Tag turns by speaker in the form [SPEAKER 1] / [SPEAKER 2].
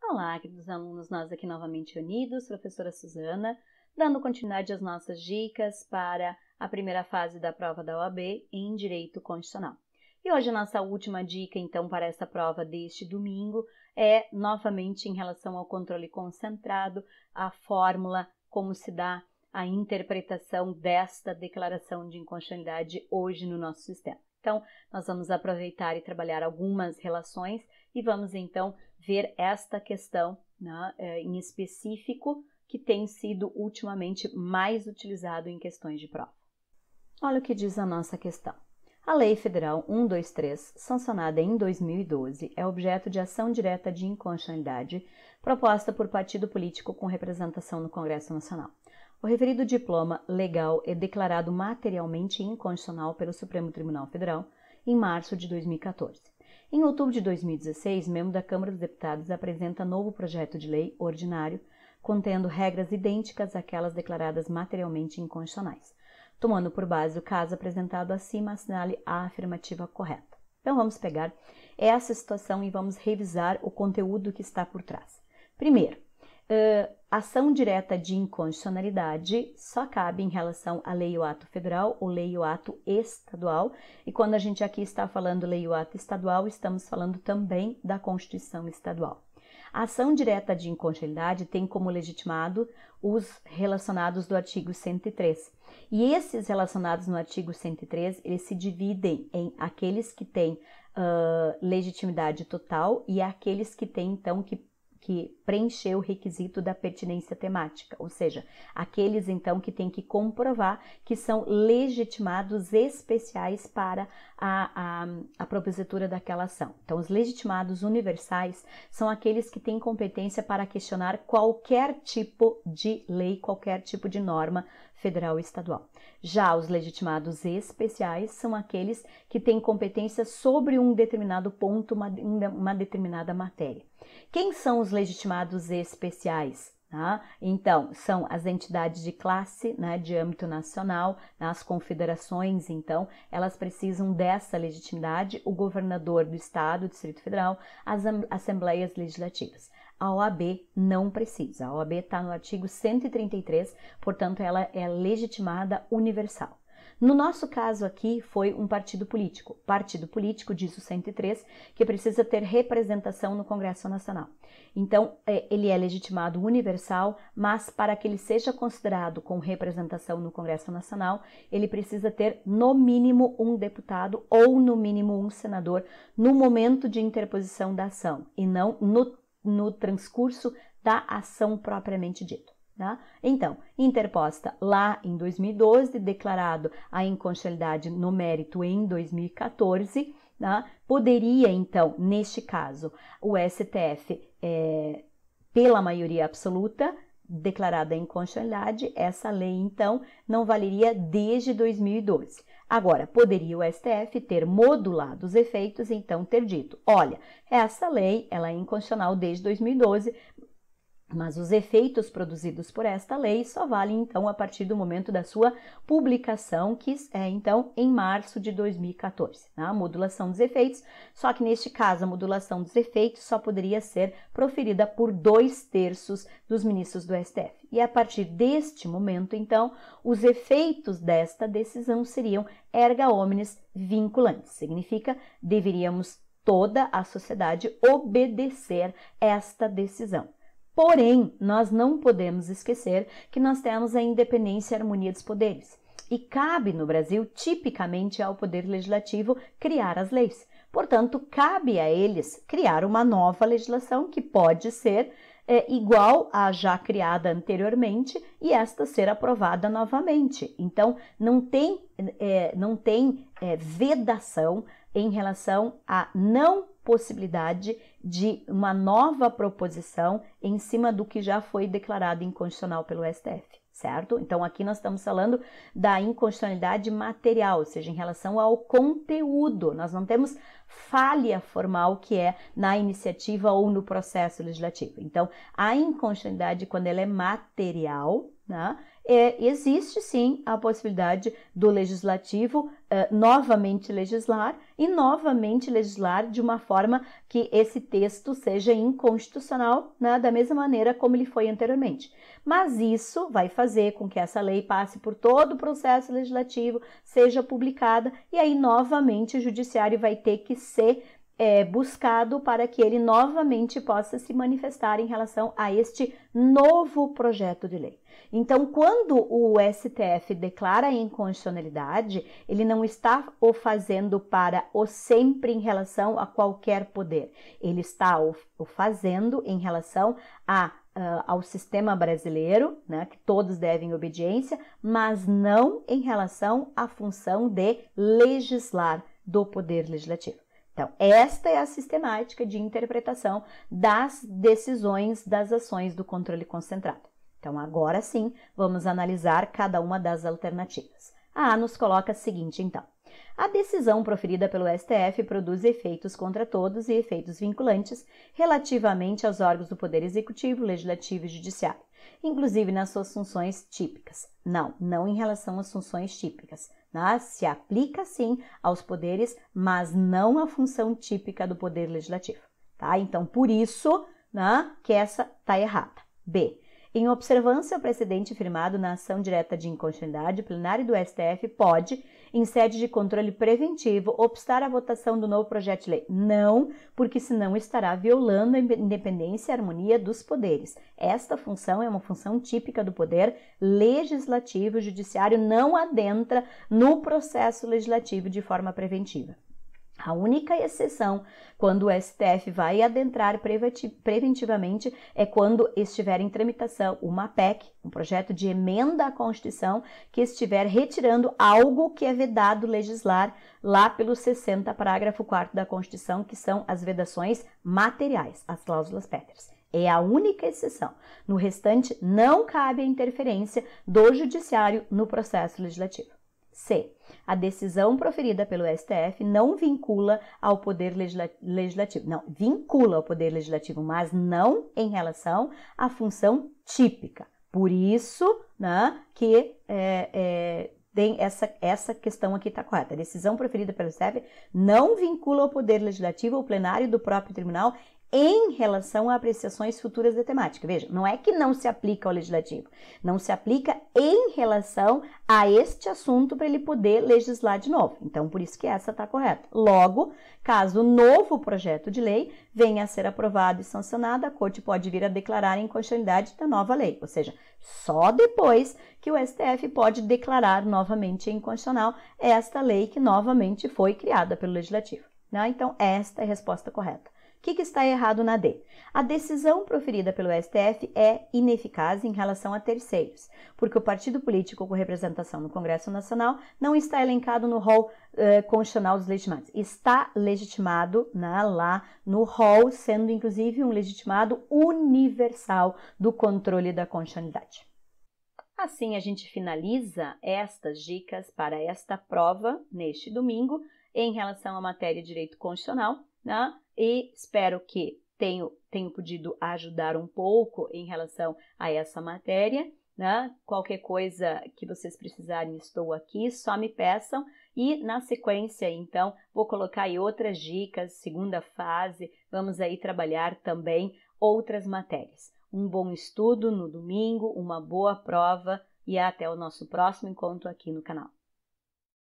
[SPEAKER 1] Olá, queridos alunos, nós aqui novamente unidos, professora Suzana, dando continuidade às nossas dicas para a primeira fase da prova da OAB em Direito Constitucional. E hoje a nossa última dica, então, para essa prova deste domingo é novamente em relação ao controle concentrado, a fórmula, como se dá a interpretação desta declaração de inconstitucionalidade hoje no nosso sistema. Então, nós vamos aproveitar e trabalhar algumas relações e vamos, então, ver esta questão, né, em específico que tem sido ultimamente mais utilizado em questões de prova. Olha o que diz a nossa questão. A Lei Federal 123, sancionada em 2012, é objeto de ação direta de inconstitucionalidade proposta por partido político com representação no Congresso Nacional. O referido diploma legal é declarado materialmente inconstitucional pelo Supremo Tribunal Federal em março de 2014. Em outubro de 2016, membro da Câmara dos Deputados apresenta novo projeto de lei ordinário contendo regras idênticas àquelas declaradas materialmente inconstitucionais. Tomando por base o caso apresentado acima, assinale a afirmativa correta. Então vamos pegar essa situação e vamos revisar o conteúdo que está por trás. Primeiro, ação direta de inconstitucionalidade só cabe em relação à lei ou ato federal ou lei ou ato estadual. E quando a gente aqui está falando lei ou ato estadual, estamos falando também da Constituição Estadual. A ação direta de inconstitucionalidade tem como legitimado os relacionados do artigo 103. E esses relacionados no artigo 103, eles se dividem em aqueles que têm legitimidade total e aqueles que têm, então, que preencher o requisito da pertinência temática, ou seja, aqueles então que têm que comprovar que são legitimados especiais para a propositura daquela ação. Então, os legitimados universais são aqueles que têm competência para questionar qualquer tipo de lei, qualquer tipo de norma federal ou estadual. Já os legitimados especiais são aqueles que têm competência sobre um determinado ponto, uma determinada matéria. Quem são os legitimados especiais? Então, são as entidades de classe, né, de âmbito nacional, as confederações, então, elas precisam dessa legitimidade, o governador do estado, do Distrito Federal, as assembleias legislativas. A OAB não precisa, a OAB está no artigo 133, portanto, ela é legitimada universal. No nosso caso aqui foi um partido político. Partido político, diz o 103, que precisa ter representação no Congresso Nacional. Então, ele é legitimado universal, mas para que ele seja considerado com representação no Congresso Nacional, ele precisa ter no mínimo um deputado ou no mínimo um senador no momento de interposição da ação e não no transcurso da ação propriamente dita. Tá? Então, interposta lá em 2012, declarado a inconstitucionalidade no mérito em 2014, tá? Poderia então, neste caso, o STF, pela maioria absoluta, declarada a inconstitucionalidade, essa lei então não valeria desde 2012. Agora, poderia o STF ter modulado os efeitos e então ter dito, olha, essa lei ela é inconstitucional desde 2012, mas os efeitos produzidos por esta lei só valem, então, a partir do momento da sua publicação, que é, então, em março de 2014. A modulação dos efeitos, só que neste caso, a modulação dos efeitos só poderia ser proferida por 2/3 dos ministros do STF. E a partir deste momento, então, os efeitos desta decisão seriam erga omnes vinculantes. Significa, deveríamos toda a sociedade obedecer esta decisão. Porém, nós não podemos esquecer que nós temos a independência e a harmonia dos poderes. E cabe no Brasil, tipicamente, ao Poder Legislativo criar as leis. Portanto, cabe a eles criar uma nova legislação que pode ser igual à já criada anteriormente e esta ser aprovada novamente. Então, não tem vedação em relação à não possibilidade de uma nova proposição em cima do que já foi declarado inconstitucional pelo STF, certo? Então, aqui nós estamos falando da inconstitucionalidade material, ou seja, em relação ao conteúdo. Nós não temos falha formal que é na iniciativa ou no processo legislativo. Então, a inconstitucionalidade, quando ela é material, né? Existe sim a possibilidade do legislativo novamente legislar e novamente legislar de uma forma que esse texto seja inconstitucional, né, da mesma maneira como ele foi anteriormente. Mas isso vai fazer com que essa lei passe por todo o processo legislativo, seja publicada e aí novamente o judiciário vai ter que ser buscado para que ele novamente possa se manifestar em relação a este novo projeto de lei. Então, quando o STF declara a inconstitucionalidade, ele não está o fazendo para o sempre em relação a qualquer poder. Ele está o fazendo em relação ao sistema brasileiro, né, que todos devem obediência, mas não em relação à função de legislar do poder legislativo. Então, esta é a sistemática de interpretação das decisões das ações do controle concentrado. Então, agora sim, vamos analisar cada uma das alternativas. A A nos coloca a seguinte, então. A decisão proferida pelo STF produz efeitos contra todos e efeitos vinculantes relativamente aos órgãos do Poder Executivo, Legislativo e Judiciário, inclusive nas suas funções típicas. Não em relação às funções típicas. Né? Se aplica sim aos poderes, mas não à função típica do Poder Legislativo. Tá? Então, por isso, né, que essa está errada. B. Em observância ao precedente firmado na ação direta de inconstitucionalidade, o plenário do STF pode, em sede de controle preventivo, obstar a votação do novo projeto de lei. Não, porque senão estará violando a independência e a harmonia dos poderes. Esta função é uma função típica do poder legislativo. O judiciário não adentra no processo legislativo de forma preventiva. A única exceção quando o STF vai adentrar preventivamente é quando estiver em tramitação uma PEC, um projeto de emenda à Constituição, que estiver retirando algo que é vedado legislar lá pelo 60, parágrafo 4º da Constituição, que são as vedações materiais, as cláusulas pétreas. É a única exceção. No restante, não cabe a interferência do judiciário no processo legislativo. C. A decisão proferida pelo STF não vincula ao Poder Legislativo. Não, vincula ao Poder Legislativo, mas não em relação à função típica. Por isso, né, que tem essa questão aqui está correta. A decisão proferida pelo STF não vincula ao Poder Legislativo, ao plenário do próprio tribunal, em relação a apreciações futuras da temática. Veja, não é que não se aplica ao legislativo, não se aplica em relação a este assunto para ele poder legislar de novo. Então, por isso que essa está correta. Logo, caso o novo projeto de lei venha a ser aprovado e sancionado, a Corte pode vir a declarar a inconstitucionalidade da nova lei, ou seja, só depois que o STF pode declarar novamente inconstitucional esta lei que novamente foi criada pelo legislativo. Né? Então, esta é a resposta correta. O que está errado na D? A decisão proferida pelo STF é ineficaz em relação a terceiros, porque o partido político com representação no Congresso Nacional não está elencado no rol constitucional dos legitimados. Está legitimado lá no rol, sendo inclusive um legitimado universal do controle da constitucionalidade. Assim, a gente finaliza estas dicas para esta prova neste domingo em relação à matéria de direito constitucional, né? E espero que tenho podido ajudar um pouco em relação a essa matéria, né? Qualquer coisa que vocês precisarem, estou aqui, só me peçam. E na sequência, então, vou colocar aí outras dicas, segunda fase, vamos aí trabalhar também outras matérias. Um bom estudo no domingo, uma boa prova e até o nosso próximo encontro aqui no canal.